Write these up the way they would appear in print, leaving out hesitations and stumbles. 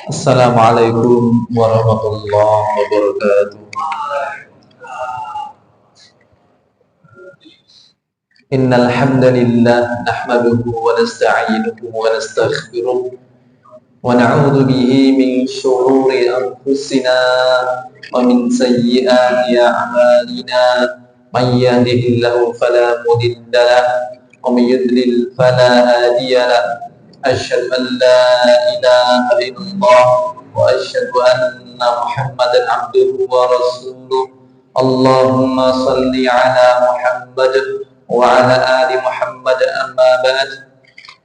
Assalamualaikum warahmatullahi wabarakatuh. Innal hamdalillah nahmaduhu wa nasta'inuhu wa nastaghfiruh wa na'udzu bihi min shururi anfusina wa min sayyiati a'malina. May yahdihillahu fala mudilla lahu wa may yudlil fala hadiya lahu. Asyhadu an la ilaha illallah wa asyhadu anna Muhammadan abduhu wa rasuluh. Allahumma salli ala Muhammad wa ala ali Muhammad, amma ba'd.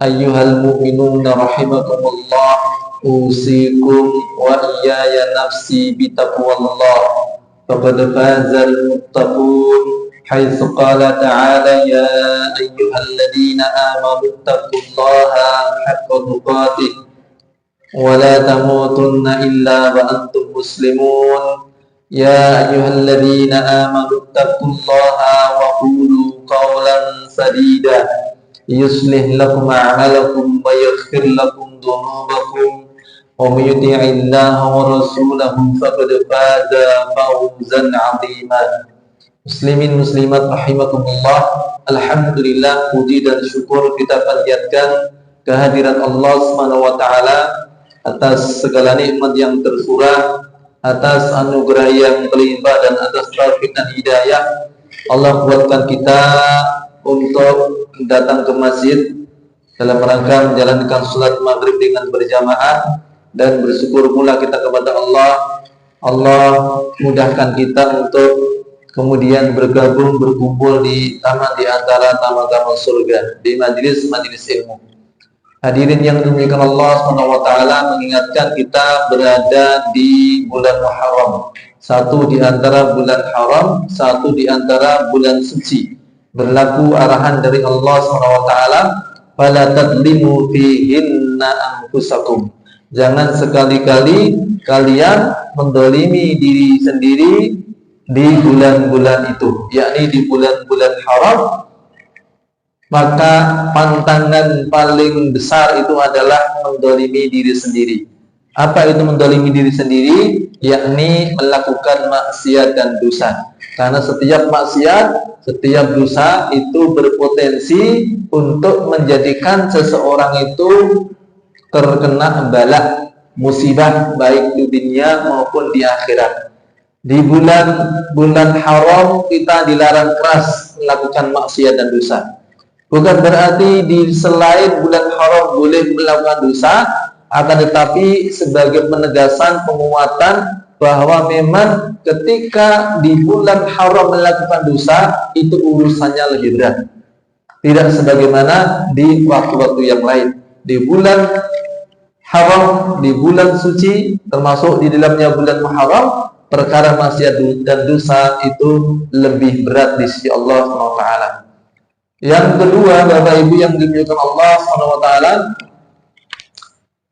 Ayyuhal mu'minuna rahimakumullah, usikum wa iyaya nafsi bitaqwallah. Faqad fazal muttaqun. حيث قال تعالى يا أيها الذين آمنوا اتقوا الله حق تقاته ولا تموتن إلا وأنتم مسلمون. يا أيها الذين آمنوا اتقوا الله وقولوا قولا سديدا يصلح لكم أعمالكم ويغفر لكم ذنوبكم ومن يطع الله ورسوله فقد فاز فوزا عظيما. Muslimin muslimat rahimakumullah, alhamdulillah, puji dan syukur kita panjatkan kehadiran Allah Subhanahu wa taala atas segala nikmat yang tersurah, atas anugerah yang berlimpah dan atas taufik dan hidayah. Allah buatkan kita untuk datang ke masjid dalam rangka menjalankan salat maghrib dengan berjamaah, dan bersyukur pula kita kepada Allah. Allah mudahkan kita untuk kemudian berkumpul di taman di antara taman-taman surga, di majelis-majelis ilmu. Hadirin yang dimuliakan Allah SWT, mengingatkan kita berada di bulan Muharram, satu di antara bulan haram, satu di antara bulan suci. Berlaku arahan dari Allah SWT, fala tadlimu fihinna anfusakum. Jangan sekali-kali kalian mendolimi diri sendiri di bulan-bulan itu, yakni di bulan-bulan haram. Maka pantangan paling besar itu adalah mendolimi diri sendiri. Apa itu mendolimi diri sendiri? Yakni melakukan maksiat dan dosa. Karena setiap maksiat, setiap dosa itu berpotensi untuk menjadikan seseorang itu terkena bala, musibah, baik di dunia maupun di akhirat. Di bulan haram kita dilarang keras melakukan maksiat dan dosa. Bukan berarti di selain bulan haram boleh melakukan dosa, akan tetapi sebagai penegasan, penguatan bahwa memang ketika di bulan haram melakukan dosa itu urusannya lebih berat. Tidak sebagaimana di waktu-waktu yang lain. Di bulan haram, di bulan suci, termasuk di dalamnya bulan Muharram, perkara maksiat dan dosa itu lebih berat di sisi Allah SWT. Yang kedua, Bapak Ibu yang dimuliakan Allah SWT,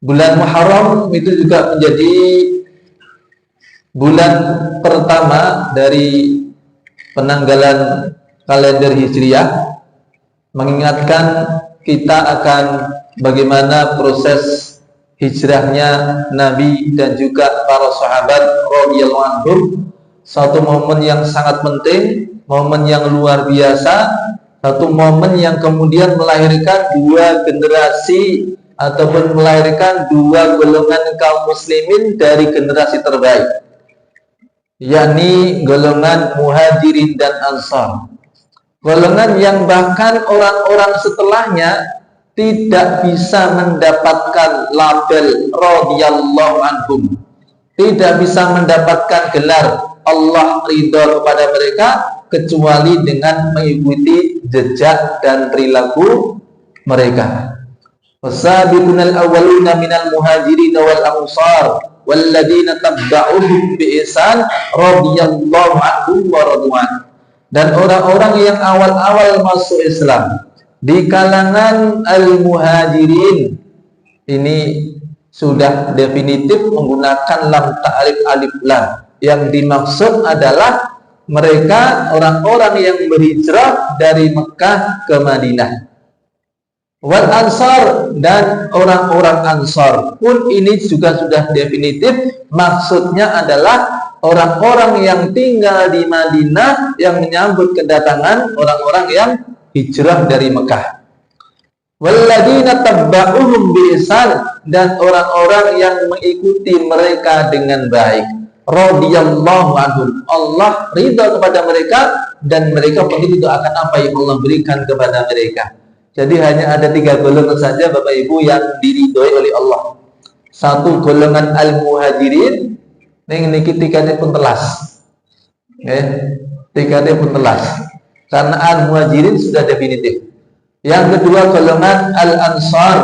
bulan Muharram itu juga menjadi bulan pertama dari penanggalan kalender Hijriah, mengingatkan kita akan bagaimana proses hijrahnya Nabi dan juga para sahabat radhiyallahu anhum. Satu momen yang sangat penting, momen yang luar biasa, satu momen yang kemudian melahirkan dua generasi ataupun melahirkan dua golongan kaum muslimin dari generasi terbaik, yakni golongan Muhajirin dan Ansar. Golongan yang bahkan orang-orang setelahnya tidak bisa mendapatkan label radhiyallahu anhum, tidak bisa mendapatkan gelar Allah ridha kepada mereka kecuali dengan mengikuti jejak dan perilaku mereka. Wasabiqunal awwaluna minal muhajirin wal ansar walladzina tabi'uhum bi ihsan radhiyallahu anhum wa radwan. Dan orang-orang yang awal-awal masuk Islam di kalangan al-muhajirin ini sudah definitif menggunakan lam ta'rif alif lam. Yang dimaksud adalah mereka orang-orang yang berhijrah dari Mekah ke Madinah. Wal Ansar, dan orang-orang Ansar pun ini juga sudah definitif, maksudnya adalah orang-orang yang tinggal di Madinah yang menyambut kedatangan orang-orang yang hijrah dari Mekah. Walladzina tabba'uhum biihsan, dan orang-orang yang mengikuti mereka dengan baik. Radhiyallahu anhum, Allah ridha kepada mereka dan mereka pun itu akan apa yang Allah berikan kepada mereka. Jadi hanya ada 3 golongan saja Bapak Ibu yang diridhoi oleh Allah. Satu golongan al-muhajirin, niki tiketnya pun telas. Tiketnya pun telas. Karena al-muhajirin sudah definitif. Yang kedua golongan al-ansar,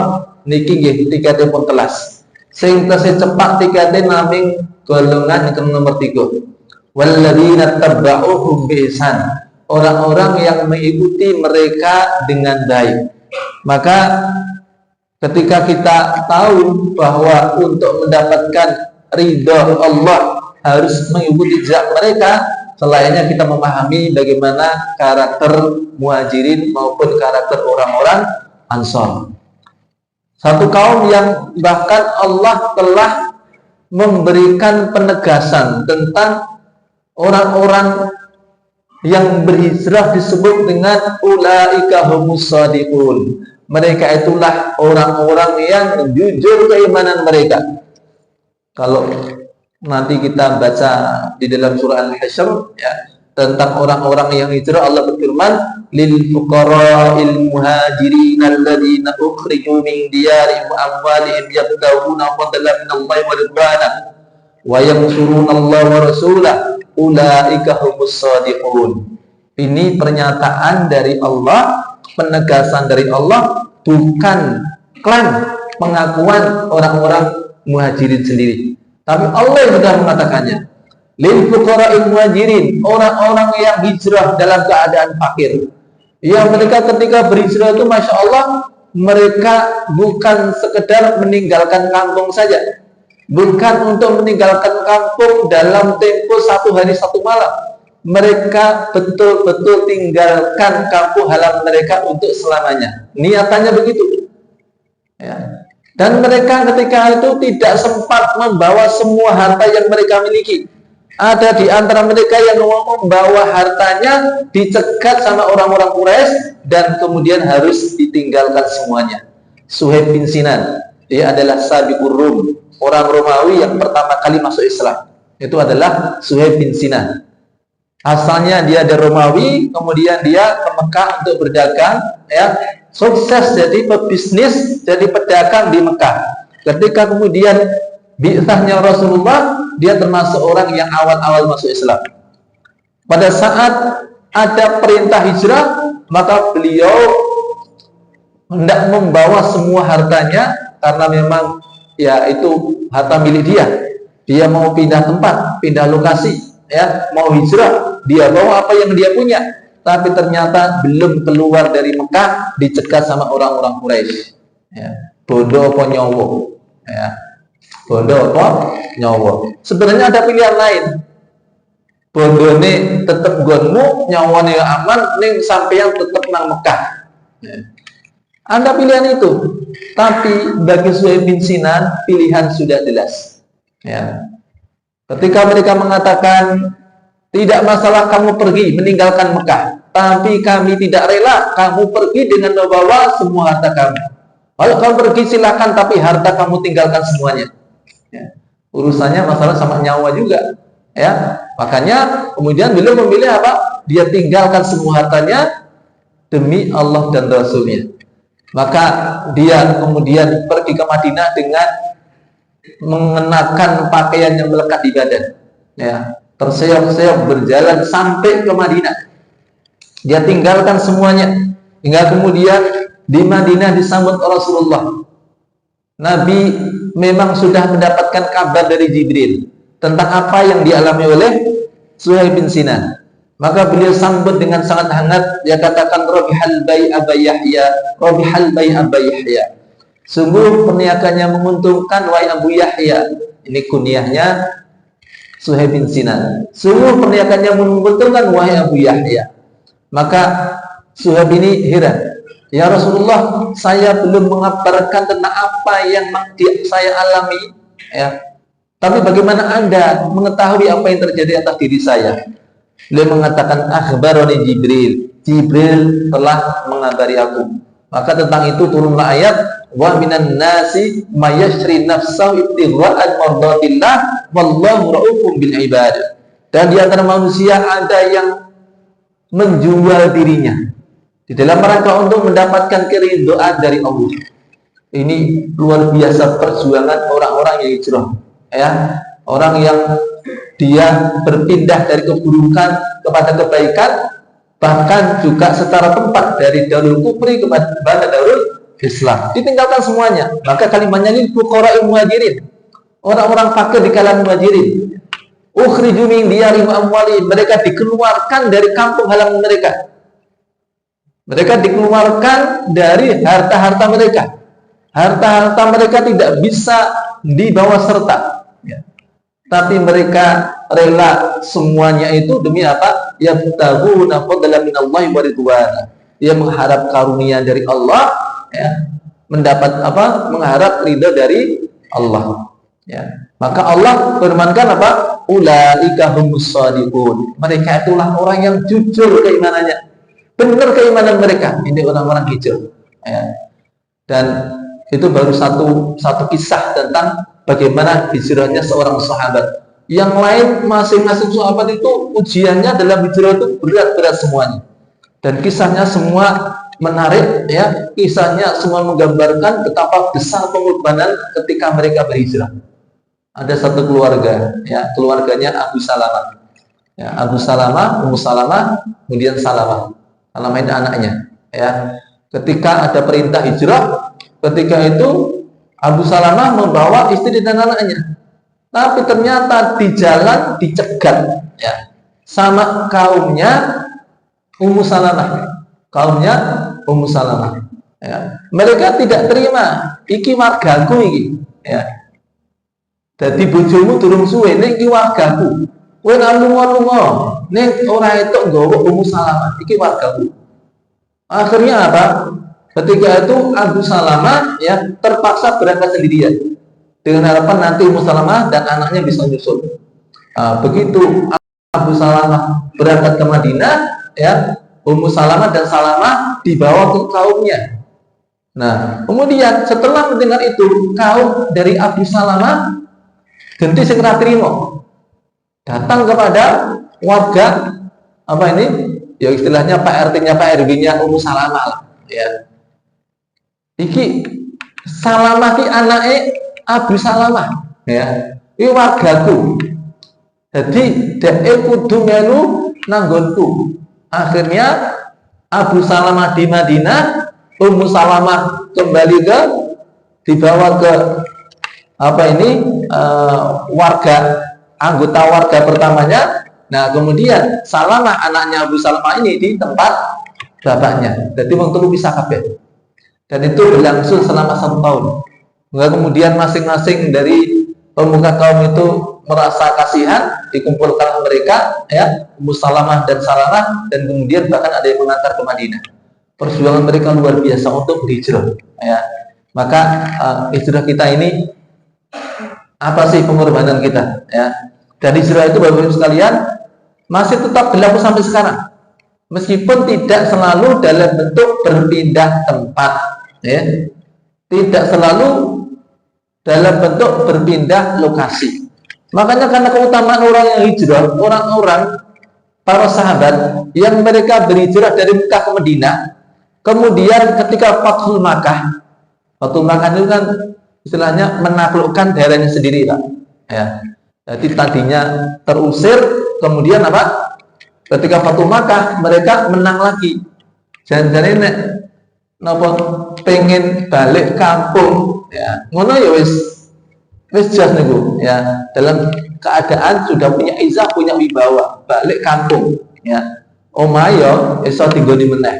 niki nggih tiketnya pun telas. Sing tesih cepak tiketnya naming golongan yang nomor 3. Walladzina tabba'uhum biihsan, orang-orang yang mengikuti mereka dengan baik. Maka ketika kita tahu bahwa untuk mendapatkan ridha Allah harus mengikuti jejak mereka, selainnya kita memahami bagaimana karakter muhajirin maupun karakter orang-orang Ansar. Satu kaum yang bahkan Allah telah memberikan penegasan tentang orang-orang yang berhijrah disebut dengan ulaika humus shadiqun. Mereka itulah orang-orang yang jujur keimanan mereka. Kalau nanti kita baca di dalam surah Al-Hasyr ya, tentang orang-orang yang hijrah, Allah berfirman, lil fuqara'il muhajirin alladziina ukhriju min diyarihim wa amwalihim yabtaghuuna fadlan minallahi wa ridwana wa yansuruna Allah wa rasulahu ulaika humus shadiqun. Ini pernyataan dari Allah, penegasan dari Allah, bukan klaim pengakuan orang-orang muhajirin sendiri, tapi Allah yang sudah mengatakannya. Lil fuqara'il muhajirin, orang-orang yang hijrah dalam keadaan fakir. Ya, mereka ketika berhijrah itu Masya Allah, mereka bukan sekedar meninggalkan kampung saja, bukan untuk meninggalkan kampung dalam tempo 1 hari 1 malam. Mereka betul-betul tinggalkan kampung halaman mereka untuk selamanya. Niatannya begitu ya. Dan mereka ketika itu tidak sempat membawa semua harta yang mereka miliki. Ada di antara mereka yang membawa hartanya dicegat sama orang-orang Quraisy dan kemudian harus ditinggalkan semuanya. Suhaib bin Sinan, dia adalah Sabiqur Rum, orang Romawi yang pertama kali masuk Islam. Itu adalah Suhaib bin Sinan. Asalnya dia dari Romawi, kemudian dia ke Mekah untuk berdagang, ya, sukses jadi pebisnis, jadi pedagang di Mekah. Ketika kemudian bi'tsahnya Rasulullah, dia termasuk orang yang awal-awal masuk Islam. Pada saat ada perintah hijrah, maka beliau hendak membawa semua hartanya karena memang ya itu harta milik dia. Dia mau pindah tempat, pindah lokasi, ya, mau hijrah, dia bawa apa yang dia punya. Tapi ternyata belum keluar dari Mekah dicegat sama orang-orang Quraisy. Ya, bodoh apa nyowo? Ya, bodoh apa nyowo? Sebenarnya ada pilihan lain. Bodoh nih tetap gonmu, nyawane aman, ning sampeyan tetap nang Mekah. Ya. Anda pilihan itu. Tapi bagi Suhaib bin Sinan pilihan sudah jelas. Ya. Ketika mereka mengatakan tidak masalah kamu pergi meninggalkan Mekah, tapi kami tidak rela kamu pergi dengan membawa semua harta kami. Kalau kamu pergi silakan, tapi harta kamu tinggalkan semuanya. Ya. Urusannya masalah sama nyawa juga. Ya, makanya kemudian beliau memilih apa? Dia tinggalkan semua hartanya demi Allah dan Rasulnya. Maka dia kemudian pergi ke Madinah dengan mengenakan pakaian yang melekat di badan. Ya, terseok-seok berjalan sampai ke Madinah. Dia tinggalkan semuanya hingga kemudian di Madinah disambut Rasulullah. Nabi memang sudah mendapatkan kabar dari Jibril tentang apa yang dialami oleh Suhaib bin Sinan. Maka beliau sambut dengan sangat hangat. Dia katakan, Rabihal bai Aba Yahya, Rabihal bai Aba Yahya. Sungguh perniagannya menguntungkan wahai Abu Yahya. Ini kunyahnya Suhaib bin Sinan. Sungguh perniagannya menguntungkan wahai Abu Yahya. Maka Suhaib ini heran. Ya Rasulullah, saya belum mengabarkan tentang apa yang saya alami, ya. Tapi bagaimana Anda mengetahui apa yang terjadi atas diri saya? Beliau mengatakan, akhbaroni Jibril. Jibril telah mengabari aku. Maka tentang itu turunlah ayat, wa minan nasi mayashri nafsahu ibtigha'an mardatillah wallahu ra'ufun bil ibad. Dan di antara manusia ada yang menjual dirinya di dalam rangka untuk mendapatkan keridhaan dari Allah. Ini luar biasa perjuangan orang-orang yang hijrah, ya. Orang yang dia berpindah dari keburukan kepada kebaikan, bahkan juga secara tempat dari darul kufri kepada darul Islam, ditinggalkan semuanya. Maka kalimatnya ini fuqara'il muhajirin, orang-orang fakir di kalangan muhajirin. Ukhriju min diyarihim wa amwalihim, mereka dikeluarkan dari kampung halaman mereka. Mereka dikeluarkan dari harta-harta mereka. Harta-harta mereka tidak bisa dibawa serta, ya. Tapi mereka rela semuanya itu demi apa? Yabtaghuna fadlan minallahi wa ridwana. Dia mengharap karunia dari Allah, ya. Mendapat apa? Mengharap ridha dari Allah, ya. Maka Allah firmankan apa? Ulaika humus shadiqun. Mereka itulah orang yang jujur keimanannya. Benar keimanan mereka. Ini orang-orang hijrah, ya. Dan itu baru satu kisah tentang bagaimana hijrahnya seorang sahabat. Yang lain masing-masing sahabat itu ujiannya dalam hijrah itu berat-berat semuanya. Dan kisahnya semua menarik, ya. Kisahnya semua menggambarkan betapa besar pengorbanan ketika mereka berhijrah. Ada satu keluarga, ya, keluarganya Abu Salamah. Ya, Abu Salamah, Ummu Salamah, kemudian Salamah. Salamah itu anaknya, ya. Ketika ada perintah hijrah, ketika itu Abu Salamah membawa istri dan anaknya. Tapi ternyata di jalan dicegat, ya, sama kaumnya Ummu Salamah. Kaumnya Ummu Salamah, ya. Mereka tidak terima, iki wargaku iki, ya. Jadi bojomu durung suwe ning iki wargaku. Kowe nang lunga-lunga ning ora etuk nggawa Ummu Salamah, iki wargaku. Akhirnya apa? Ketika itu Abu Salamah, ya, terpaksa berangkat sendirian dengan harapan nanti Ummu Salamah dan anaknya bisa nyusul. Begitu Abu Salamah berangkat ke Madinah, ya, Ummu Salamah dan Salamah dibawa ke kaumnya. Nah, kemudian setelah mendengar itu, kaum dari Abu Salamah ganti sing ra trimo, datang kepada warga apa ini? Ya istilahnya Pak RT-nya Pak RW-nya Ummu Salamah, ya. Iki Salamah ki anake Abu Salamah, ya. Iki wargaku. Jadi dhek kudu melu nanggonku. Akhirnya Abu Salamah di Madinah, Ummu Salamah kembali ke dibawa ke apa ini anggota warga pertamanya. Nah, kemudian Salamah anaknya Abu Salamah ini di tempat bapaknya. Jadi wong telu pisah kabeh. Dan itu berlangsung selama 1 tahun. Kemudian masing-masing dari pemuka kaum itu merasa kasihan, dikumpulkan mereka, ya, Ummu Salamah dan Salamah, dan kemudian bahkan ada yang mengantar ke Madinah. Perjuangan mereka luar biasa untuk berhijrah, ya. Maka hijrah kita ini apa sih pengorbanan kita, ya? Dan hijrah itu Bapak-Ibu sekalian masih tetap berlaku sampai sekarang, meskipun tidak selalu dalam bentuk berpindah tempat, ya. Tidak selalu dalam bentuk berpindah lokasi. Makanya karena keutamaan orang yang hijrah, orang-orang para sahabat yang mereka berhijrah dari Mekah ke Madinah, kemudian ketika Fathul Makkah itu kan istilahnya menaklukkan daerahnya sendiri, Pak, ya. Jadi tadinya terusir, kemudian apa? Ketika Fathul Makkah mereka menang lagi. Jangan-jangan nek napa pengen balik kampung, ya. Ngono ya wis jas niku, ya. Dalam keadaan sudah punya izah, punya wibawa, balik kampung, ya. Omayo iso tinggoni meneh.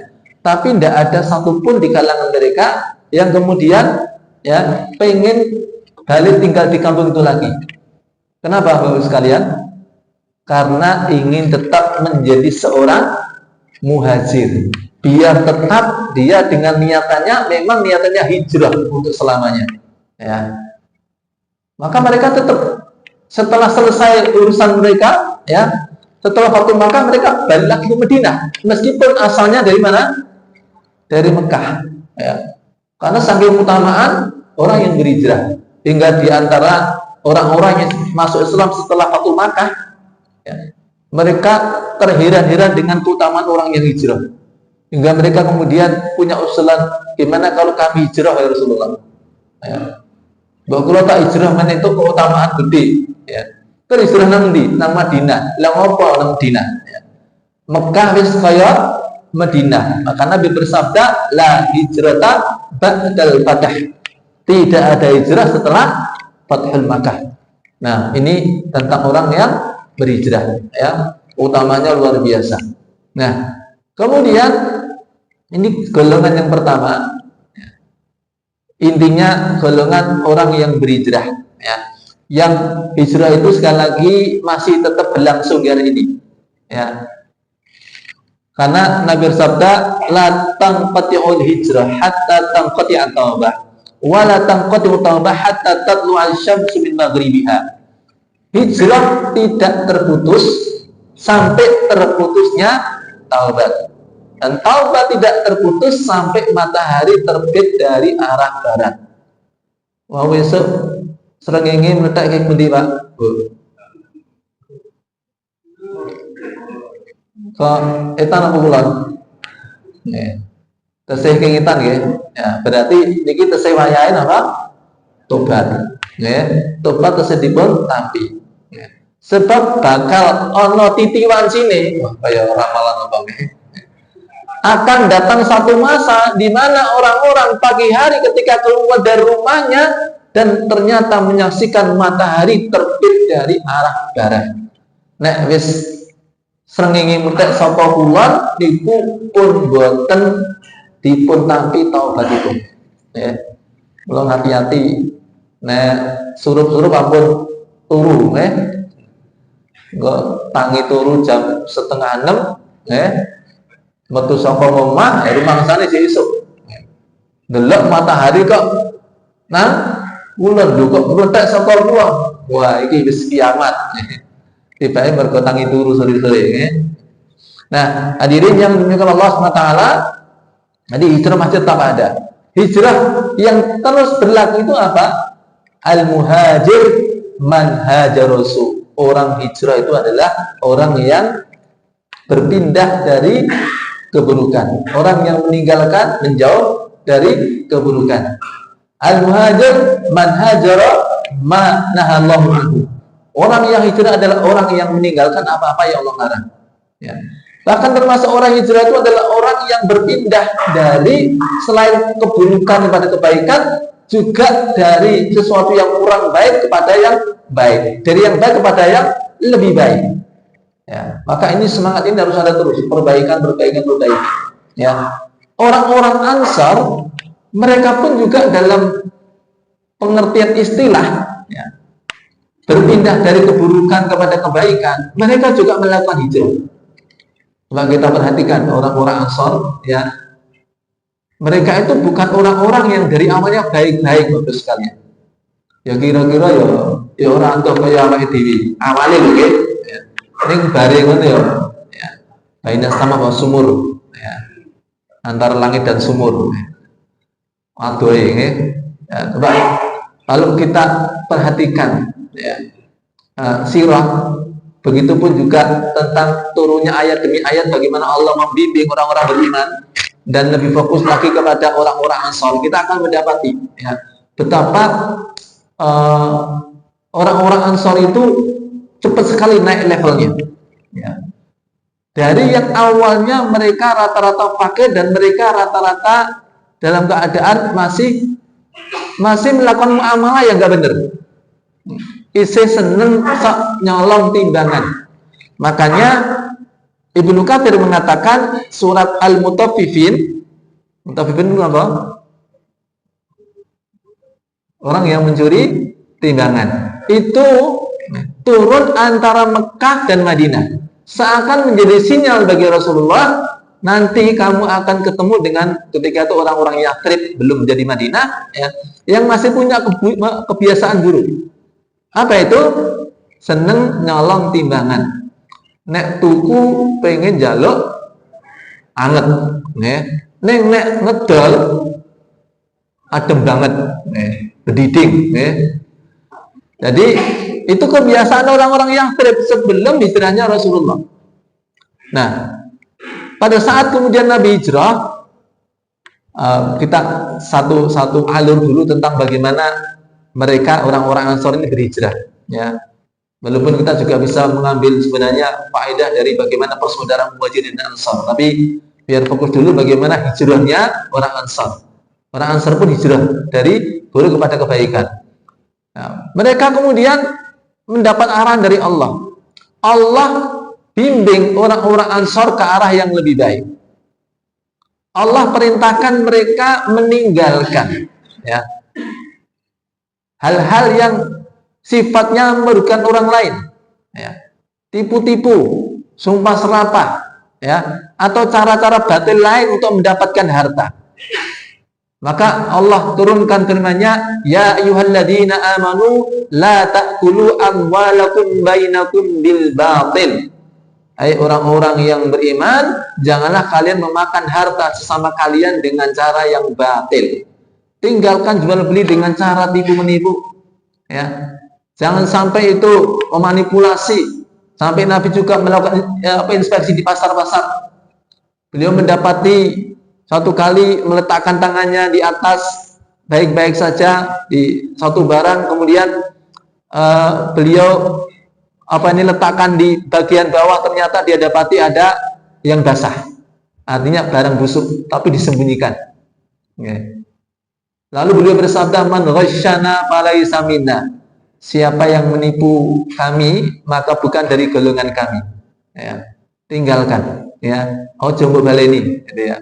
Tapi tidak ada satupun di kalangan mereka yang kemudian, ya, pengen balik tinggal di kampung itu lagi. Kenapa Bapak sekalian? Karena ingin tetap menjadi seorang muhajir, biar tetap dia dengan niatannya memang niatannya hijrah untuk selamanya, ya. Maka mereka tetap setelah selesai urusan mereka, ya, setelah waktu Makkah mereka balik lagi ke Madinah, meskipun asalnya dari mana? Dari Mekah, ya. Karena saking utamaan orang yang berhijrah, hingga di antara orang-orang yang masuk Islam setelah waktu Makkah, ya, mereka terheran-heran dengan keutamaan orang yang hijrah, hingga mereka kemudian punya usulan, gimana kalau kami hijrah ya Rasulullah, ya. Bahwa kalau tak hijrah mana itu keutamaan gede, ya. Terus hijrah nanti nang Madinah, lah ngopo nang Madinah, ya. Mekah wis kaya Madinah. Maka Nabi bersabda, la hijrata ba'dal fath. Tidak ada hijrah setelah Fathul Makkah. Nah, ini tentang orang yang berhijrah, ya. Utamanya luar biasa. Nah, kemudian ini golongan yang pertama. Intinya golongan orang yang berhijrah, ya. Yang hijrah itu sekali lagi masih tetap berlangsung hari ini, ya. Karena Nabi bersabda, la tanqati'ul hijrah hatta tanqati'at taubah, wa la tanqati'ut taubah hatta tatlu'al syamsu min maghribiha. Hijrah tidak terputus sampai terputusnya taubat. Dan taubat tidak terputus sampai matahari terbit dari arah barat. Wah, besok srengenge meletak ke pundi, Pak? Bu. Kok etan apa kulon? Tesih kengitan nggih. Ya, berarti niki tesih wayahe apa? Tobat. Nggih, tobat tesih dipun tampi. Sebab bakal ana titiwan sini, wah kaya ramalan apa nggih. Akan datang satu masa di mana orang-orang pagi hari ketika keluar dari rumahnya dan ternyata menyaksikan matahari terbit dari arah barat. Nek wis srengenge murtek sapa kula niku pun boten dipun tampi taubatipun. Ya. Mula hati-hati nek surup-surup ampun turu, Engko tangi turu jam 5:30, metu saka omah, rumangsane sesuk. Delok matahari kok nang kulon lho kok meletak saka kulon. Wah, iki wis kiamat. Tibake mergo tangi turu sore-sore, Nah, hadirin yang dimuliakan Allah SWT, jadi hijrah masih tetap ada. Hijrah yang terus berlaku itu apa? Al-muhajir man hajarasu. Orang hijrah itu adalah orang yang berpindah dari keburukan, orang yang meninggalkan, menjauh dari keburukan. Al-muhajir man hajara ma nahallahu anhu. Orang yang hijrah adalah orang yang meninggalkan apa-apa yang Allah larang, ya. Bahkan termasuk orang hijrah itu adalah orang yang berpindah dari selain keburukan kepada kebaikan, juga dari sesuatu yang kurang baik kepada yang baik, dari yang baik kepada yang lebih baik. Ya, maka ini semangat ini harus ada terus, perbaikan. Ya, orang-orang Ansar mereka pun juga dalam pengertian istilah, ya, berpindah dari keburukan kepada kebaikan, mereka juga melakukan hijrah. Coba kita perhatikan orang-orang Ansar, ya, mereka itu bukan orang-orang yang dari awalnya baik-baik, bagus sekali. Ya kira-kira ya orang tuh kayak awake dhewe. Awale lho nggih. Ning bare ngono ya. Baina sama wa sumur, ya. Antara langit dan sumur. Adohe nggih. Ya, coba kalau kita perhatikan, ya, sirah, begitupun juga tentang turunnya ayat demi ayat bagaimana Allah membimbing orang-orang beriman, dan lebih fokus lagi kepada orang-orang Ansar, kita akan mendapati, ya, betapa orang-orang Ansar itu cepat sekali naik levelnya, ya. Dari yang awalnya mereka rata-rata pakai dan mereka rata-rata dalam keadaan masih melakukan muamalah yang nggak benar, isih seneng sok nyolong timbangan. Makanya Ibnu Katsir mengatakan surat Al-Mutaffifin, Mutaffifin itu apa? Orang yang mencuri timbangan. Itu turun antara Mekah dan Madinah, seakan menjadi sinyal bagi Rasulullah Nanti kamu akan ketemu dengan ketika itu orang-orang Yathrib belum menjadi Madinah, ya, yang masih punya kebiasaan buruk. Apa itu? Seneng nyolong timbangan. Nek tuku pengen jaluk anget, nek ngedol adem banget, bediding. Jadi itu kebiasaan orang-orang Yathrib sebelum hijrahnya Rasulullah. Nah, pada saat kemudian Nabi hijrah, kita satu alur dulu tentang bagaimana mereka orang-orang Ansor ini berhijrah. Ya, walaupun kita juga bisa mengambil sebenarnya faedah dari bagaimana persaudaraan Muhajirin dan Ansor, tapi biar fokus dulu bagaimana hijrahnya orang Ansor. Orang Ansor pun hijrah dari buruk kepada kebaikan. Nah, mereka kemudian mendapat arahan dari Allah. Allah bimbing orang-orang Ansor ke arah yang lebih baik. Allah perintahkan mereka meninggalkan, ya, hal-hal yang sifatnya merugikan orang lain, ya, tipu-tipu, sumpah serapah, ya, atau cara-cara batil lain untuk mendapatkan harta. Maka Allah turunkan firman-Nya, ya ayyuhalladzina amanu la ta'kulu amwalakum bainakum bil batil. Hai orang-orang yang beriman, janganlah kalian memakan harta sesama kalian dengan cara yang batil. Tinggalkan jual beli dengan cara tipu menipu, ya. Jangan sampai itu memanipulasi. Sampai Nabi juga melakukan inspeksi di pasar-pasar. Beliau mendapati satu kali meletakkan tangannya di atas baik-baik saja di satu barang, kemudian beliau letakkan di bagian bawah, ternyata dia dapati ada yang basah, artinya barang busuk tapi disembunyikan. Lalu beliau bersabda, man ghasyana falaysa minna, siapa yang menipu kami maka bukan dari golongan kami, ya. Tinggalkan, ya, ojo mbok baleni, gitu, ya.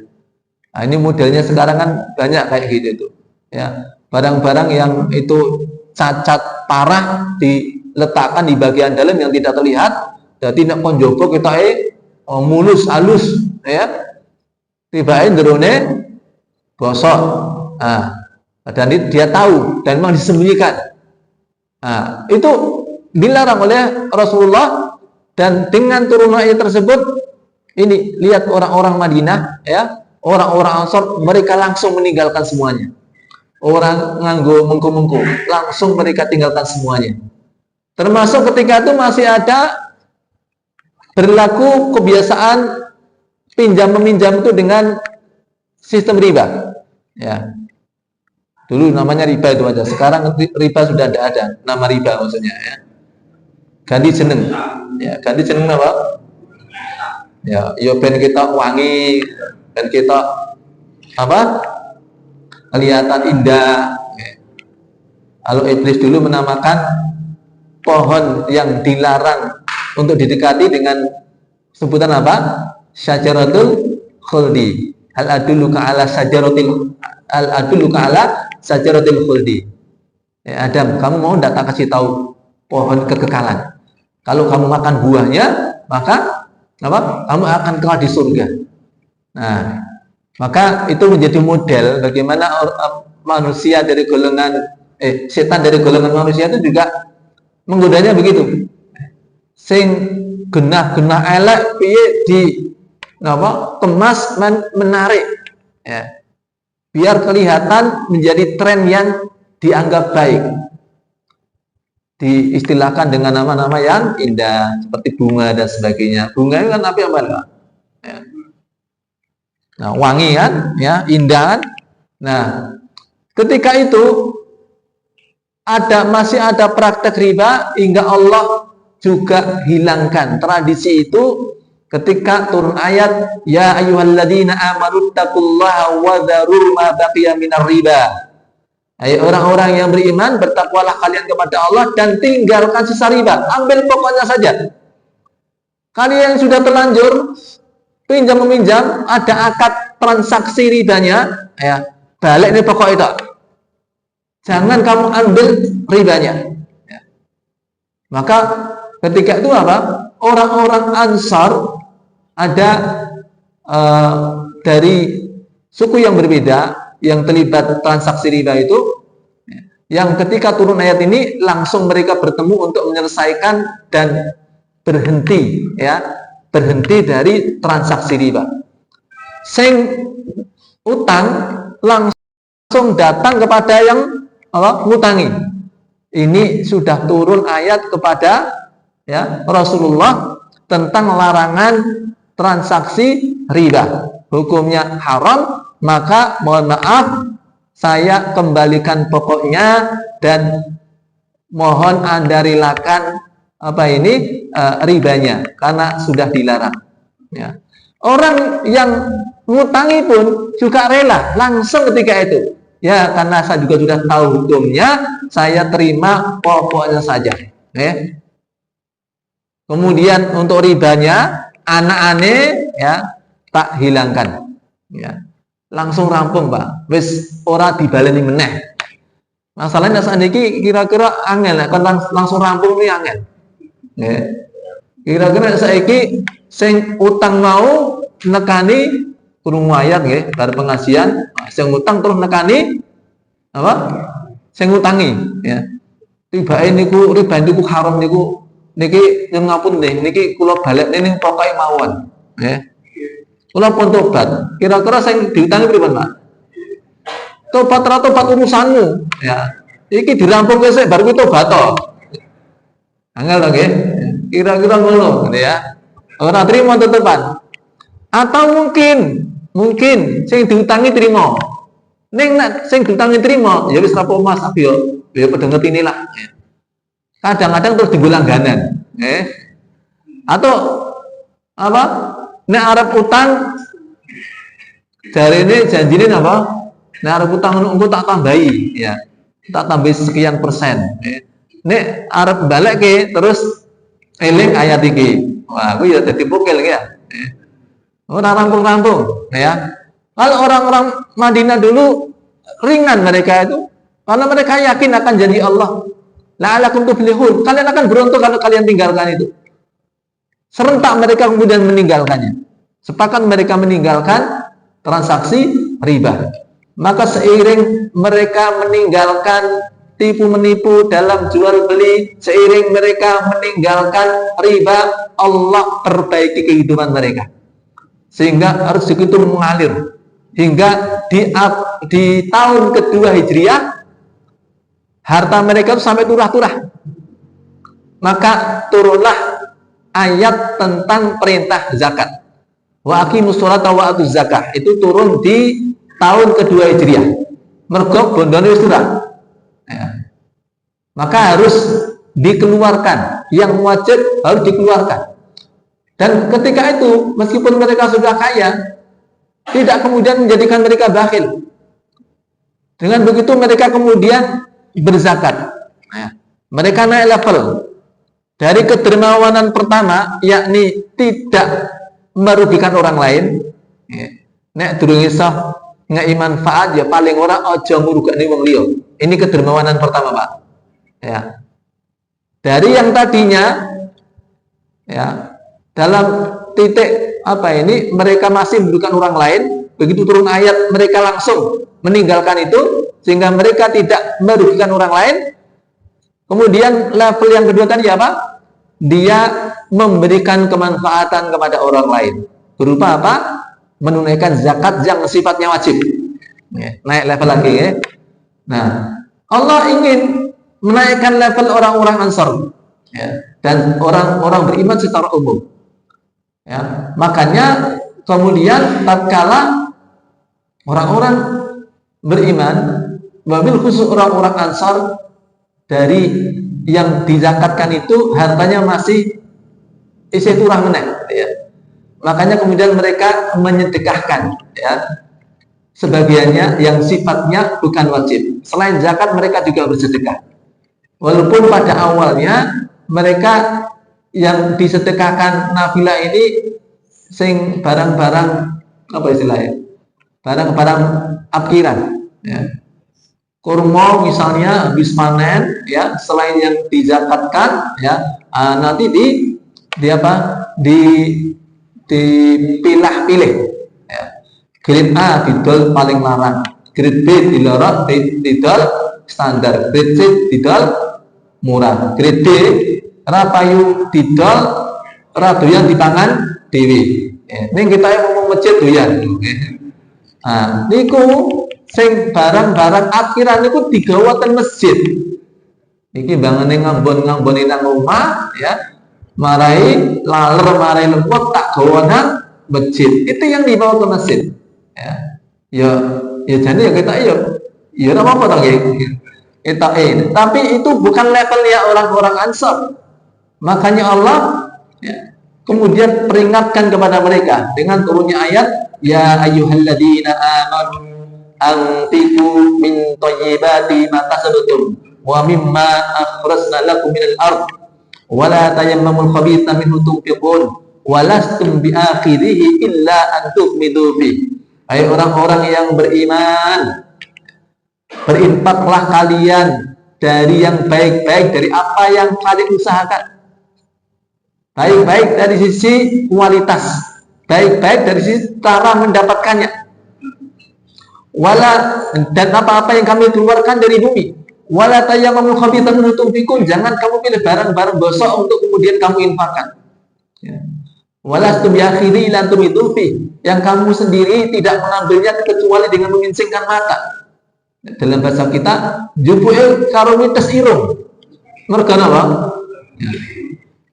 Nah, ini modelnya sekarang kan banyak kayak gitu tuh, ya, barang-barang yang itu cacat parah diletakkan di bagian dalam yang tidak terlihat, jadi nek konjobo kita mulus halus, ya, tibain derone bosok. Dan dia tahu dan memang disembunyikan. Nah, itu dilarang oleh Rasulullah, dan dengan turun ayat tersebut ini lihat orang-orang Madinah, ya, orang-orang Ansor, mereka langsung meninggalkan semuanya. Orang nganggo mengko-mengko, langsung mereka tinggalkan semuanya. Termasuk ketika itu masih ada berlaku kebiasaan pinjam meminjam itu dengan sistem riba, ya. Dulu namanya riba itu aja, sekarang riba sudah tidak ada nama riba maksudnya, ya. Ganti jeneng, ya, ganti jeneng apa? Ya, ben kita wangi, dan kita kelihatan indah. Kalau iblis dulu menamakan pohon yang dilarang untuk didekati dengan sebutan apa? Syajaratul khuldi. Al adulluka ala syajaratil khuldi. Ya, Adam, kamu mau tidak tak kasih tahu pohon kekekalan? Kalau kamu makan buahnya, maka kamu akan kekal di surga. Nah, maka itu menjadi model bagaimana manusia dari golongan setan dari golongan manusia itu juga menggodanya begitu. Sing genah-genah elek piye di kemas menarik, ya. Biar kelihatan menjadi tren yang dianggap baik. Diistilahkan dengan nama-nama yang indah seperti bunga dan sebagainya. Bunga itu kan apa yang mana? Ya. Nah, wangi kan, ya, indah kan. Nah, ketika itu masih ada praktek riba hingga Allah juga hilangkan tradisi itu ketika turun ayat ya ayyuhalladzina amanu taqullaha wa dzarul ma baqiya minar riba. Hai orang-orang yang beriman, bertakwalah kalian kepada Allah dan tinggalkan sisa riba. Ambil pokoknya saja. Kalian yang sudah terlanjur pinjam meminjam, ada akad transaksi ribanya, ya, balik nih pokok itu. Jangan kamu ambil ribanya. Ya. Maka ketika itu apa? Orang-orang Ansar ada dari suku yang berbeda yang terlibat transaksi riba itu, yang ketika turun ayat ini langsung mereka bertemu untuk menyelesaikan dan berhenti dari transaksi riba. Sing utang langsung datang kepada yang ngutangi. Ini sudah turun ayat kepada Rasulullah tentang larangan transaksi riba. Hukumnya haram, maka mohon maaf saya kembalikan pokoknya dan mohon Anda relakan ribanya karena sudah dilarang. Ya. Orang yang ngutangi pun juga rela langsung ketika itu. Ya, karena saya juga sudah tahu hukumnya, saya terima pokoknya saja. Kemudian untuk ribanya, anak-ane tak hilangkan. Ya. Langsung rampung, Pak. Wis ora dibaleni meneh. Masalahnya saat ini kira-kira angel, kan langsung rampung ini angel. Kira-kira saiki sing utang mau nekani kurung ayat nggih, bar pengajian, sing utang terus nekani apa? Sing utangi, ya. Tibake niku riba niku haram niku niki nyuwun ngapun niki kula balik ning pokoke mawon, nggih. Kula pun tobat. Kira-kira sing diutangi pripun, Pak? Tobat ra tobat urusanmu, ya. Iki dirampung sik bar kuwi tobat to. Angel to nggih. Kira-kira ngono, ya. Ora trimo tetepan. Atau mungkin sing diutangi trimo. Ning nek sing diutangi trimo, ya wis apa Mas, aku ya padha ngerti lah. Kadang-kadang terus digulangganan, Atau apa? Nek arep utang jarine janjine apa? Nek arep utang engko tak tambahi, ya. Tak tambahi sekian persen. Nek arep balekke terus eling ayat iki. Wah, aku ya dadi pukil ya. Ora rampung-rampung, ya. Kalau orang-orang Madinah dulu ringan mereka itu, karena mereka yakin akan janji Allah. La'alakum tuflihun. Kalian akan beruntung kalau kalian tinggalkan itu. Serentak mereka kemudian meninggalkannya. Sepakat mereka meninggalkan transaksi riba. Maka seiring mereka meninggalkan tipu menipu dalam jual beli, seiring mereka meninggalkan riba, Allah perbaiki kehidupan mereka. Sehingga rezeki itu mengalir. Hingga di tahun kedua Hijriah, harta mereka itu sampai turah-turah. Maka turunlah ayat tentang perintah zakat. Wa aqimus sholata wa atuz zakah. Itu turun di tahun kedua Hijriah. Mergo bondone wis turah. Ya. Maka harus dikeluarkan. Yang wajib harus dikeluarkan. Dan ketika itu, meskipun mereka sudah kaya, tidak kemudian menjadikan mereka bakhil. Dengan begitu mereka kemudian berzakat. Mereka naik level dari kedermawanan pertama, yakni tidak merugikan orang lain. Nek durung iso ngei manfaat ya paling ora aja ngurugani wong liya. Ini kedermawanan pertama, Pak. Ya. Dari yang tadinya dalam titik mereka masih merugikan orang lain, begitu turun ayat mereka langsung meninggalkan itu sehingga mereka tidak merugikan orang lain. Kemudian level yang kedua tadi apa? Dia memberikan kemanfaatan kepada orang lain. Berupa apa? Menunaikan zakat yang sifatnya wajib. Naik level lagi, ya. Nah, Allah ingin menaikkan level orang-orang Ansar, dan orang-orang beriman secara umum. Ya, makanya kemudian tatkala orang-orang beriman, wabil khusus orang-orang Ansar dari yang dizakatkan itu hartanya masih isi turah meneh, ya. Makanya kemudian mereka menyedekahkan, ya, sebagiannya yang sifatnya bukan wajib. Selain zakat mereka juga bersedekah. Walaupun pada awalnya mereka yang disedekahkan nafilah ini sing barang-barang apa istilahnya, barang-barang apkiran, ya. Kurma misalnya habis panen, ya, selain yang dizakatkan, ya, nanti dipilah-pilih, Grade A didol paling larang, grade B didol standar, grade C didol murah, grade D rapayu didol radoyan dipangan dewi. Ini kita yang ngomong masjid doyan. Nah, niku sing barang-barang akhiran niku digawa ten masjid. Iki bangane ngambon-ngamboni nang omah ya. Marai laler marai lempot tak gawa nang masjid. Itu yang dibawa ke masjid. Ya jadi ya kita ya ora apa-apa to nggih. Tapi itu bukan levelnya orang-orang Ansor. Makanya Allah kemudian peringatkan kepada mereka dengan turunnya ayat ya ayyuhalladzina amanu anfiqu min thayyibati ma kasabtum wa mimma akhrajna lakum minal ard wa la tayammamul khabitha minhu tunfiqun wa lastum biakhirihi illa an tu'midu fi. Hai orang-orang yang beriman, berinfaklah kalian dari yang baik-baik, dari apa yang kalian usahakan. Baik-baik dari sisi kualitas, baik-baik dari sisi cara mendapatkannya. Dan apa-apa yang kami keluarkan dari bumi. Wala tayammamul khabitha minhu tunfiqun, jangan kamu pilih barang-barang gosok untuk kemudian kamu infakkan. Walastum biakhiri ila tumidu fi, yang kamu sendiri tidak mengambilnya kecuali dengan menginsingkan mata. Dalam bahasa kita jubu'il karumitas irung. Merga napa?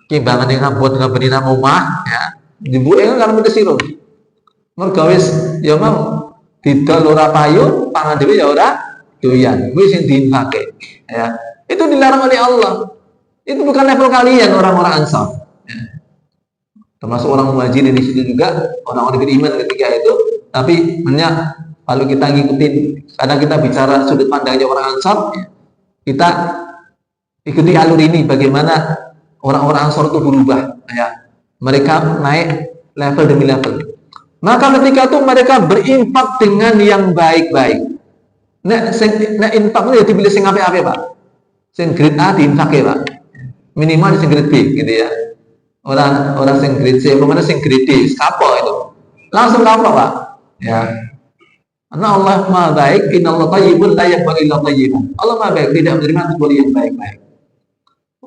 Kimbangan yang ngabot-ngabeni nang omah ya. Jubu'il karumitas irung. Merga wis ya mau didol ora payu, pangan dhewe ya ora doyan. Kuwi sing diinfake. Ya. Itu dilarang oleh Allah. Itu bukan level kalian orang-orang Ansar. Ya. Termasuk orang muhajirin di situ juga, orang-orang beriman ketika itu. Tapi banyak kalau kita ngikutin, kadang kita bicara sudut pandangnya orang Ansar, kita ikuti alur ini bagaimana orang-orang Ansar itu berubah. Ya. Mereka naik level demi level. Maka ketika itu mereka berinfak dengan yang baik-baik. Nek infak itu ya dipilih sing apik-apik, Pak. Sing grade A diinfake, Pak. Minimal sing grade B gitu ya. Orang sing grade C, mana sing grade D, kapok itu. Langsung kapok, Pak. Ya. Karena Allah Maha baik, innallaha thayyibun la yaqbalu illa thayyiban. Allah Maha baik, tidak menerima kecuali yang baik-baik.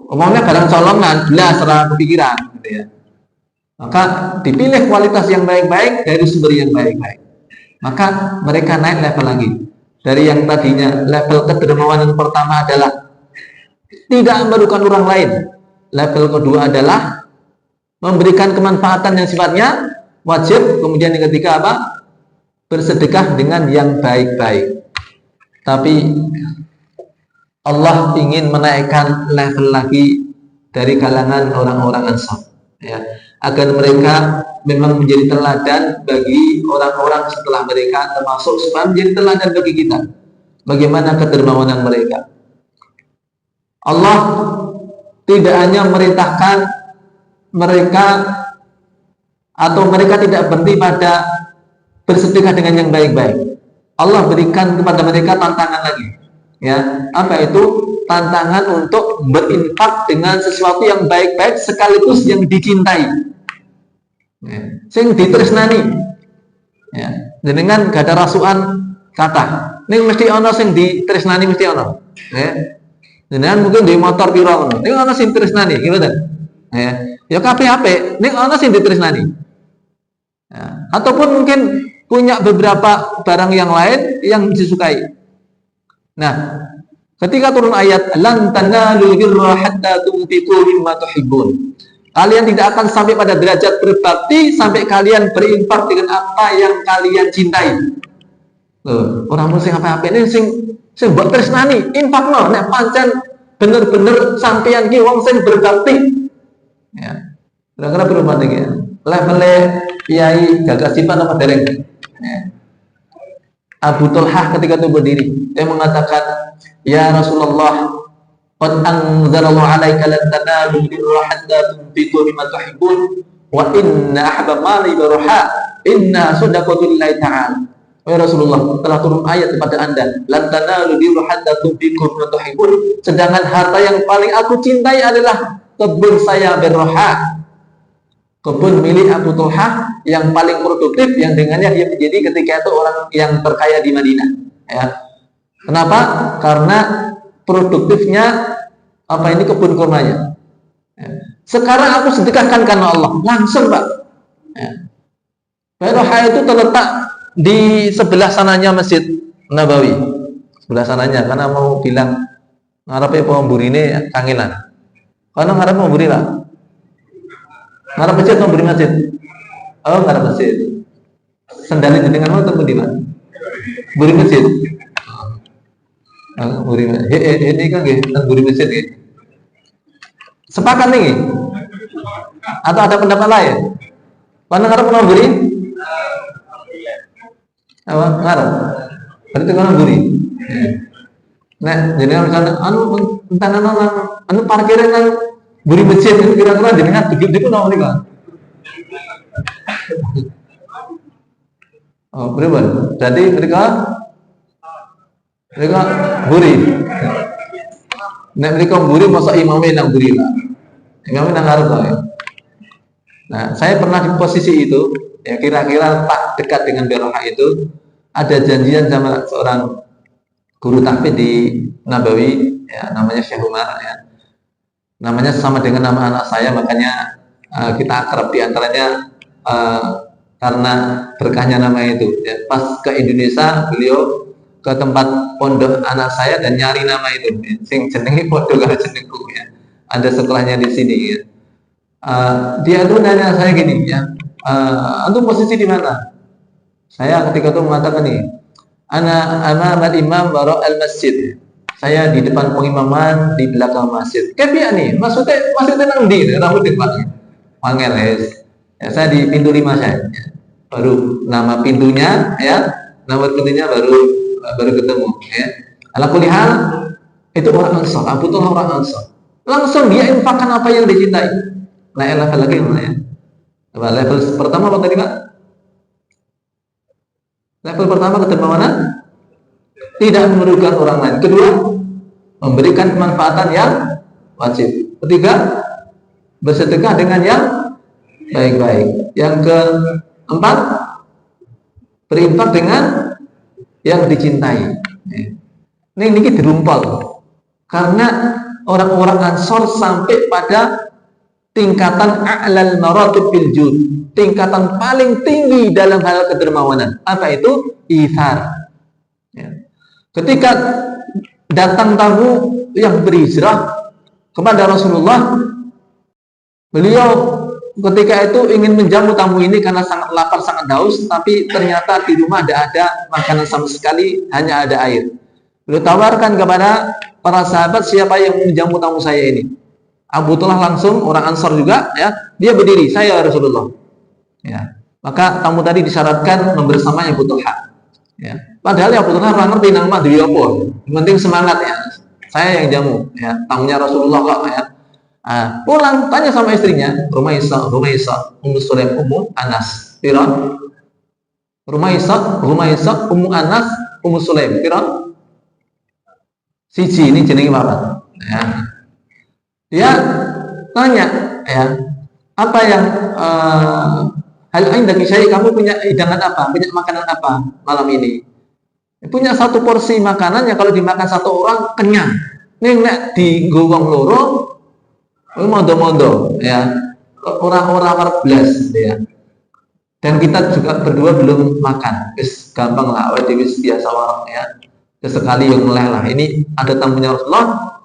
Umumnya barang colongan, belas secara kepikiran gitu ya. Maka dipilih kualitas yang baik-baik dari sumber yang baik-baik. Maka mereka naik level lagi. Dari yang tadinya level kedermawanan pertama adalah tidak memerlukan orang lain. Level kedua adalah memberikan kemanfaatan yang sifatnya wajib. Kemudian yang ketiga apa? Bersedekah dengan yang baik-baik. Tapi Allah ingin menaikkan level lagi dari kalangan orang-orang Ansar, ya, agar mereka memang menjadi teladan bagi orang-orang setelah mereka, termasuk supaya menjadi teladan bagi kita bagaimana kedermawanan mereka. Allah tidak hanya merintahkan mereka atau mereka tidak berhenti pada bersedekah dengan yang baik-baik. Allah berikan kepada mereka tantangan lagi. Ya, apa itu? Tantangan untuk berinfak dengan sesuatu yang baik-baik sekaligus yang dicintai. Ya, sing ditresnani. Ya, dengan gak ada rasukan kata. Ning mesti ana sing ditresnani mesti ana. Ya. Jenengan mungkin di motor piro ngono. Ning ana sing tresnani, gimana? Ya kabeh apik, ning ana sing ditresnani. Ya, ataupun mungkin punya beberapa barang yang lain yang disukai. Nah, ketika turun ayat lan tanalul birra hatta tunfiqu mimma tuhibbun. Kalian tidak akan sampai pada derajat berbakti sampai kalian berinfak dengan apa yang kalian cintai. Orang mung sing apa-apa ini sing mbok tresnani, infakno nek pancen bener-bener sampeyan ki wong sing berbakti. Ya. Kira-kira berubah iki ya. Level Kiai Gagas Sifat apa dereng? Ya. Abu Talhah ketika itu berdiri, dia mengatakan, "Ya Rasulullah, qad anzalallahu 'alaika lan tanalu birra hatta tunfiqu mimma tuhibbun wa inna ahabba mali birra inna sadaqatu lillahi ta'ala." Ya Rasulullah, telah turun ayat kepada Anda, "Lan tanalu birra hatta tunfiqu mimma tuhibbun." Sedangkan harta yang paling aku cintai adalah kebun saya birra. kebun milik Abu Talha yang paling produktif, yang dengannya dia menjadi ketika itu orang yang terkaya di Madinah. Ya. Kenapa? Karena produktifnya kebun kurmanya. Ya. Sekarang aku sedekahkan karena Allah, langsung Pak. Ya. Bayrahah itu terletak di sebelah sananya Masjid Nabawi, sebelah sananya, karena mau bilang ngarepe pemburi ini kangenan. Karena ngarep pemburi lah. Ngarep masjid atau beri masjid? Oh, ngarep masjid. Sendalnya jenengan mau temui di mana? Beri masjid. Beri masjid. Ini kan nggih, beri masjid nggih. Sepakat nih? Atau ada pendapat lain? Mana ngarep mau beri? Apa? Ngarep. Berarti kalau beri. Nah, jenengan misalnya anu parkiran kan beri masjid itu kira-kira jenengan begitu nomor nih kan? Oh, berapa? Jadi mereka buri. Nah, mereka buri masa imamnya nang buri lah. Imamnya nang harus lah. Ya. Nah, saya pernah di posisi itu, ya kira-kira tak dekat dengan Bayrahah itu, ada janjian sama seorang guru tahfidz di Nabawi, ya namanya Syekh Umar, ya. Namanya sama dengan nama anak saya, makanya kita akrab di antaranya karena berkahnya nama itu. Ya, pas ke Indonesia, beliau ke tempat pondok anak saya dan nyari nama itu. Ya. Sing jenengi pondok kalau jenengku, ya. Ada sekolahnya di sini. Ya. Dia tuh nanya saya gini, ya, antum posisi di mana? Saya ketika itu mengatakan nih, ana amamal imam wara al masjid. Saya di depan pengimaman, di belakang masjid. Kayak nih, maksudnya nang ndi? Rambut Pak. Pangeres. Ya, saya di pintu 5 saya. Ya. Baru nama pintunya, ya, nomor pintunya baru ketemu. Ya. Ala kulli hal, itu orang Ansar. Abu Talha orang Ansar. Langsung dia infakkan apa yang dicintai. Nah, level lagi mana ya? Level pertama apa tadi Pak? Level pertama ketemu mana? Tidak merugikan orang lain. Kedua, memberikan kemanfaatan yang wajib. Ketiga, bersedekah dengan yang baik-baik. Yang keempat, berinfak dengan yang dicintai. Ini dirumpal. Karena orang-orang Ansor sampai pada tingkatan a'lal maratib bil jud, tingkatan paling tinggi dalam hal kedermawanan. Apa itu? Ithar. Ya. Ketika datang tamu yang berhijrah kepada Rasulullah, beliau ketika itu ingin menjamu tamu ini karena sangat lapar, sangat haus, tapi ternyata di rumah tidak ada makanan sama sekali, hanya ada air. Beliau tawarkan kepada para sahabat, siapa yang menjamu tamu saya ini? Abu Talha langsung, orang Ansar juga, ya, dia berdiri, saya Rasulullah. Ya. Maka tamu tadi disyaratkan membersamanya Abu Talha. Ya. Padahal Abu Talha orang ngerti nama dia apa. Yang penting semangat ya. Saya yang jamu, ya, tamunya Rasulullah kok, ya. Pulang tanya sama istrinya, Rumaisa, Ummu Sulaim, Ummu Anas, Piron. Rumaisa, Ummu Anas, Ummu Sulaim, Piron. Siji ini jenenge apa? Ya. Dia tanya, ya, apa yang hal lain dari saya, kamu punya hidangan apa, punya makanan apa malam ini? Punya satu porsi makanan yang kalau dimakan satu orang kenyang. Nih nek di gowong loro, mondo-mondo, ya, orang-orang belas, ya. Dan kita juga berdua belum makan, wis gampang lah, wis biasa warung, ya. Sesekali yang meleh lah. Ini ada tamunya Rasulullah.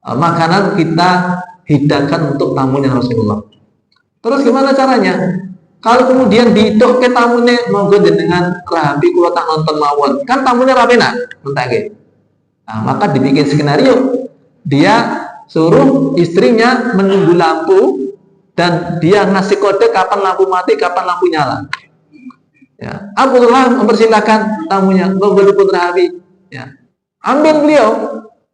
Makanan kita hidangkan untuk tamunya Rasulullah. Terus gimana caranya? Kalau kemudian ditok ke tamunya monggo dengan rapi kula tak nonton mawon, kan tamunya rapena, mentake. Nah, maka dibikin skenario. Dia suruh istrinya menunggu lampu dan dia ngasih kode kapan lampu mati, kapan lampu nyala. Ya, Abu Talha mempersilahkan tamunya, monggo dipun rapi. Ya. Ambil beliau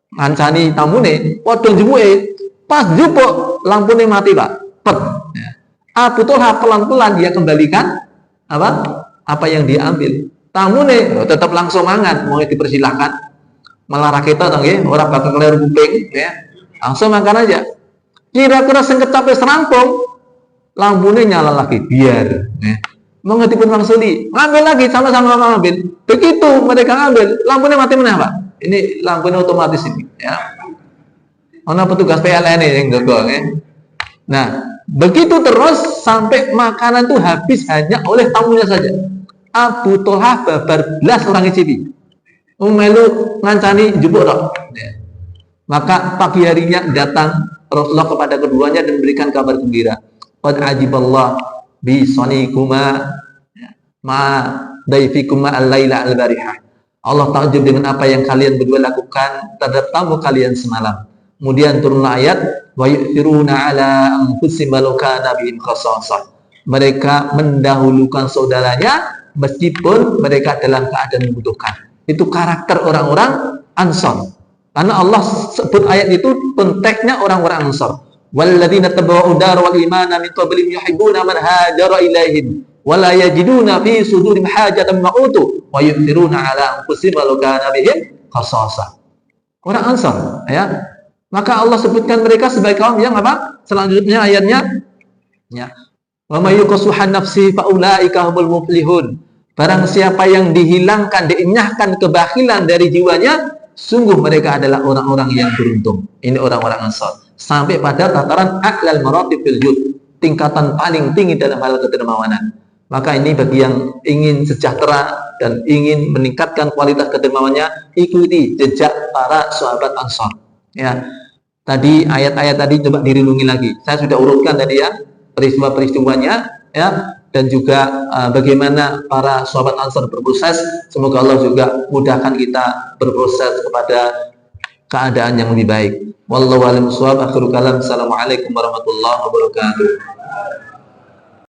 ngancani tamune, padha jemuke, pas jupuk lampune mati, Pak. Pet. Ya. Abu Talha pelan-pelan dia kembalikan apa yang dia ambil. Tamune tetap langsung mangan, mau dipersilahkan. Malah raketa to nggih, ora bakal keliru kuping, ya. Langsung makan aja. Kira-kira sing kecape serampung, lampunya nyala lagi, biar. Mengerti pun Bang Suli, ngambil lagi, sama-sama ngambil. Begitu mereka ngambil, lampunya mati mana Pak? Ini lampunya otomatis ini. Ya. Mana petugas PLN ini yang jaga. Nah, begitu terus sampai makanan itu habis hanya oleh tamunya saja. Abu Tolha babar belas orang ICP. Melu ngancani jupuk dok. Ya. Maka pagi harinya datang Rasulullah kepada keduanya dan memberikan kabar gembira. Qad ajiballah bi sanikuma ma daifikuma al-laila al-barihah. Allah takjub dengan apa yang kalian berdua lakukan terhadap tamu kalian semalam. Kemudian turunlah ayat wa yu'thiruna ala anfusihim walau kana bihim khassasah. Mereka mendahulukan saudaranya meskipun mereka dalam keadaan membutuhkan. Itu karakter orang-orang Ansar. Karena Allah sebut ayat itu konteksnya orang-orang Ansar. Walladzina tabawwa'u dar wal imana min qablihim yuhibbuna man hajara ilaihim wa la yajiduna fi sudurihim hajatan mimma utu wa yu'thiruna ala anfusihim walau kana bihim khassasah. Orang Ansar, ya. Maka Allah sebutkan mereka sebagai kaum yang apa? Selanjutnya ayatnya, ya. Wa may yuqasuhan nafsi fa ulaika humul muflihun. Barang siapa yang dihilangkan, dienyahkan kebakilan dari jiwanya, sungguh mereka adalah orang-orang yang beruntung. Ini orang-orang Ansar. Sampai pada tataran a'lal maratib fil jud, tingkatan paling tinggi dalam hal kedermawanan. Maka ini bagi yang ingin sejahtera dan ingin meningkatkan kualitas kedermawanannya, ikuti jejak para sahabat Ansar. Ya. Tadi ayat-ayat tadi coba direnungi lagi. Saya sudah urutkan tadi ya peristiwa-peristiwanya, ya, dan juga bagaimana para sahabat Ansar berproses. Semoga Allah juga mudahkan kita berproses kepada keadaan yang lebih baik. Wallahu a'lam bishawab. Akhirul kalam. Assalamualaikum warahmatullahi wabarakatuh.